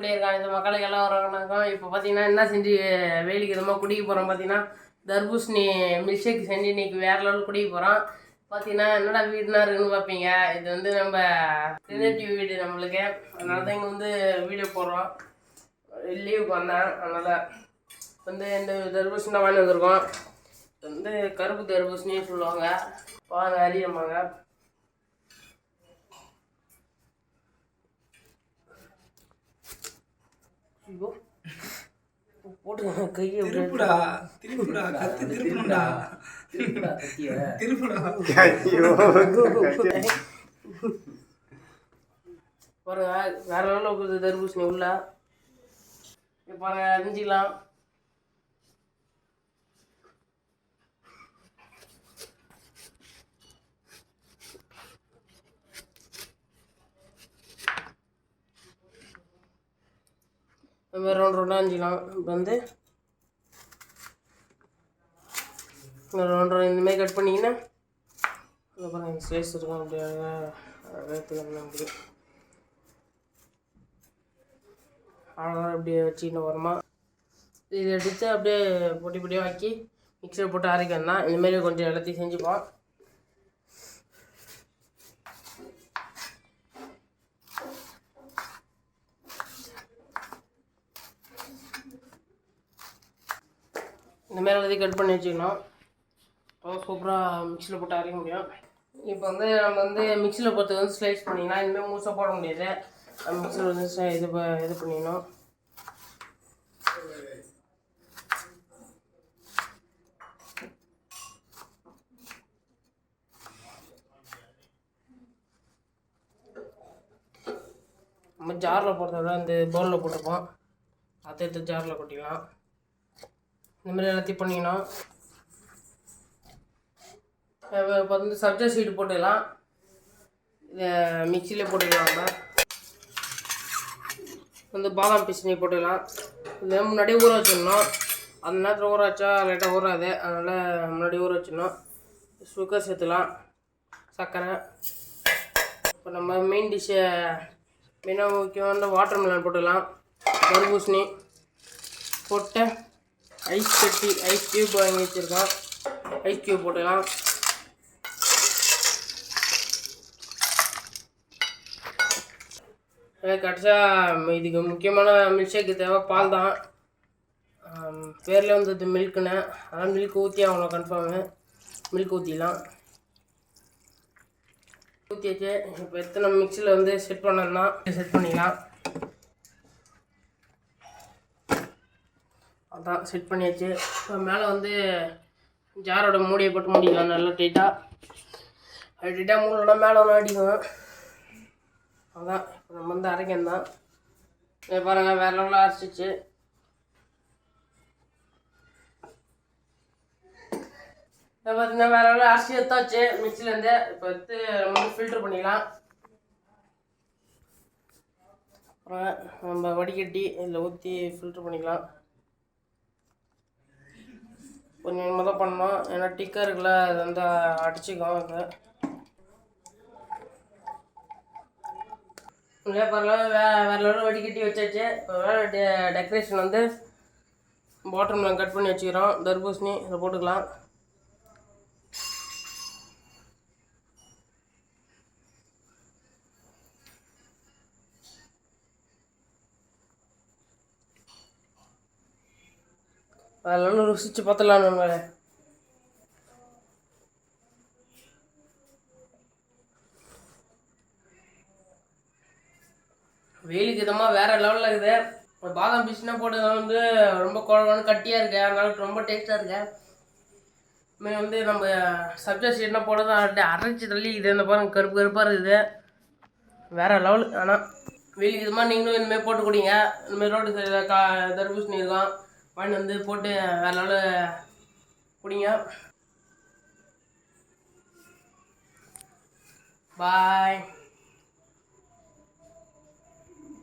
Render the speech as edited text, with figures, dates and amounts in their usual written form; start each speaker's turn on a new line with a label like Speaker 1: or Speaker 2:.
Speaker 1: எப்படி இருக்காங்க இந்த மக்களுக்கு எல்லாம் வராங்கனாக்கா இப்போ பார்த்தீங்கன்னா என்ன செஞ்சு வெயிலுக்கு இதமாக குடிக்க போகிறோம். பார்த்தீங்கன்னா தர்பூசணி மில்க்ஷேக் செஞ்சு இன்றைக்கி வேறு லெவலில் குடிக்க போகிறோம். பார்த்தீங்கன்னா என்னடா வீடுனா இருக்குன்னு பார்ப்பீங்க. இது வந்து நம்ம ரிலேட்டிவ் வீடு நம்மளுக்கு. அதனால தான் இங்கே வந்து வீடியோ போடுறோம். லீவுக்கு வந்தேன். அதனால் வந்து இந்த தர்பூசணி தான் வாங்கி வந்திருக்கோம். வந்து கருப்பு தர்பூசணின்னு சொல்லுவாங்க. பாருங்க அறியமாங்க. ஐயோ போட்டு கையை
Speaker 2: திருப்புடா திருப்புடா கத்தி திருப்புடா திருப்புடா
Speaker 1: பாருங்க வேற லெவலில் இருக்குது தர்பூசணி உள்ள. பாருங்க அறிஞ்சிக்கலாம். இந்த மாதிரி ரவுண்ட் ரவுண்டாக அஞ்சிக்கலாம். இப்போ வந்து ரவுண்ட் இந்தமாதிரி கட் பண்ணிங்கன்னா அப்புறம் எங்கள் ஸ்லைஸ் இருக்கும். அப்படியே வேத்துக்கணும். அப்படி அழகாக அப்படியே வச்சுக்கிட்டு வரமா இதை எடுத்து அப்படியே பொட்டி பொட்டியாக ஆக்கி மிக்சர் போட்டு அரைக்கணும் தான். இந்தமாரி கொஞ்சம் எல்லாத்தையும் செஞ்சுப்போம். இந்தமாரி எல்லாத்தையும் கட் பண்ணி வச்சுக்கணும். அப்போ சூப்பராக மிக்சியில் போட்டு அரைக்க முடியும். இப்போ வந்து நம்ம வந்து மிக்சியில் போட்டு வந்து ஸ்லைஸ் பண்ணிங்கன்னா இனிமேல் முழுசாக போட முடியாது. மிக்சியில் வந்து இது பண்ணிடணும். நம்ம ஜாரில் போடுறத விட இந்த பவுலில் போட்டுப்போம். அதை எடுத்து ஜாரில் கொட்டிக்கலாம். இந்த மாதிரி எல்லாத்தையும் பண்ணிக்கணும். இப்போ வந்து சப்ஜா சீடு போட்டுக்கலாம். இதை மிக்சியில் போட்டுக்கலாம். நம்ம வந்து பாதாம் பிசினி போட்டுக்கலாம். இதை முன்னாடியே ஊற வச்சிடணும். அந்த நேரத்தில் ஊற வச்சா லைட்டாக ஊறாது. அதனால் முன்னாடி ஊற வச்சிடணும். சுகர் சேர்த்துக்கலாம், சர்க்கரை. இப்போ நம்ம மெயின் டிஷ்ஷை மெயினாக முக்கியமான வாட்டர் மெலன் போட்டுக்கலாம். தர்பூசணி போட்டு ஐஸ் கட்டி ஐஸ் க்யூப் வாங்கி வச்சுருக்கோம். ஐஸ் க்யூப் போட்டுக்கலாம். கடைசியாக இதுக்கு முக்கியமான மில்க்ஷேக்கு தேவை பால் தான். பேரில் வந்தது மில்க்குன்னு. அதான் மில்க் ஊற்றி அவங்கள கன்ஃபார்மு மில்க் ஊற்றிக்கலாம். ஊற்றியாச்சு. இப்போ எத்தனை மிக்சியில் வந்து செட் பண்ணோம்னா செட் பண்ணிக்கலாம். அதான் செட் பண்ணியாச்சு. இப்போ மேலே வந்து ஜாரோட மூடியை போட்டு மூடிக்கலாம். நல்லா டைட்டாக மூடலாம். மேலே ஒன்று அடிக்கும். அதான் இப்போ நம்ம வந்து அரைக்கணும் தான். பாருங்கள் வேறு லெவலில் அரைச்சிச்சு. இப்போ பார்த்தீங்கன்னா வேறு லெவலில் அரைச்சி எடுத்தாச்சு மிக்சிலேருந்து. இப்போ எடுத்து நம்ம வந்து ஃபில்ட்ரு பண்ணிக்கலாம். அப்புறம் நம்ம வடிகட்டி இதில் ஊற்றி ஃபில்ட்ரு பண்ணிக்கலாம். கொஞ்சம் கொஞ்சமாக தான் பண்ணணும். ஏன்னா டிக்கா இருக்குல்ல, அது வந்து அடிச்சுக்கும். அது பரவாயில்ல. வேறு லெவலில் வடிகட்டி வச்சாச்சு. இப்போ வேறு டெக்கரேஷன் வந்து பாட்டில் கட் பண்ணி வச்சுக்கிறோம். தர்பூசணி இதை போட்டுக்கலாம். அதெல்லாம் ருசிச்சு பார்த்துலாம். நம்ம வெயிலுக்கு இதமாக வேறு லெவலில் இருக்குது. பாதாம் பிஸ்னா போட்டது வந்து ரொம்ப குழம்பு கட்டியாக இருக்கு. அதனால ரொம்ப டேஸ்ட்டாக இருக்கு. இதுமாதிரி வந்து நம்ம சப்ஜா சீட்னா போட்டது அரைச்சி தள்ளி இது இந்த பாருங்க கருப்பு கருப்பாக இருக்குது. வேறு லெவலு. ஆனால் வெயிலுக்கு இது மாதிரி நீங்களும் இந்தமாதிரி போட்டு குடிங்க. இந்தமாதிரி ரோட்டு சைடில் தர்பூசணி இருக்கும். வாங்கி வந்து போட்டு வேறு லெவலில் குடிங்க. பாய்.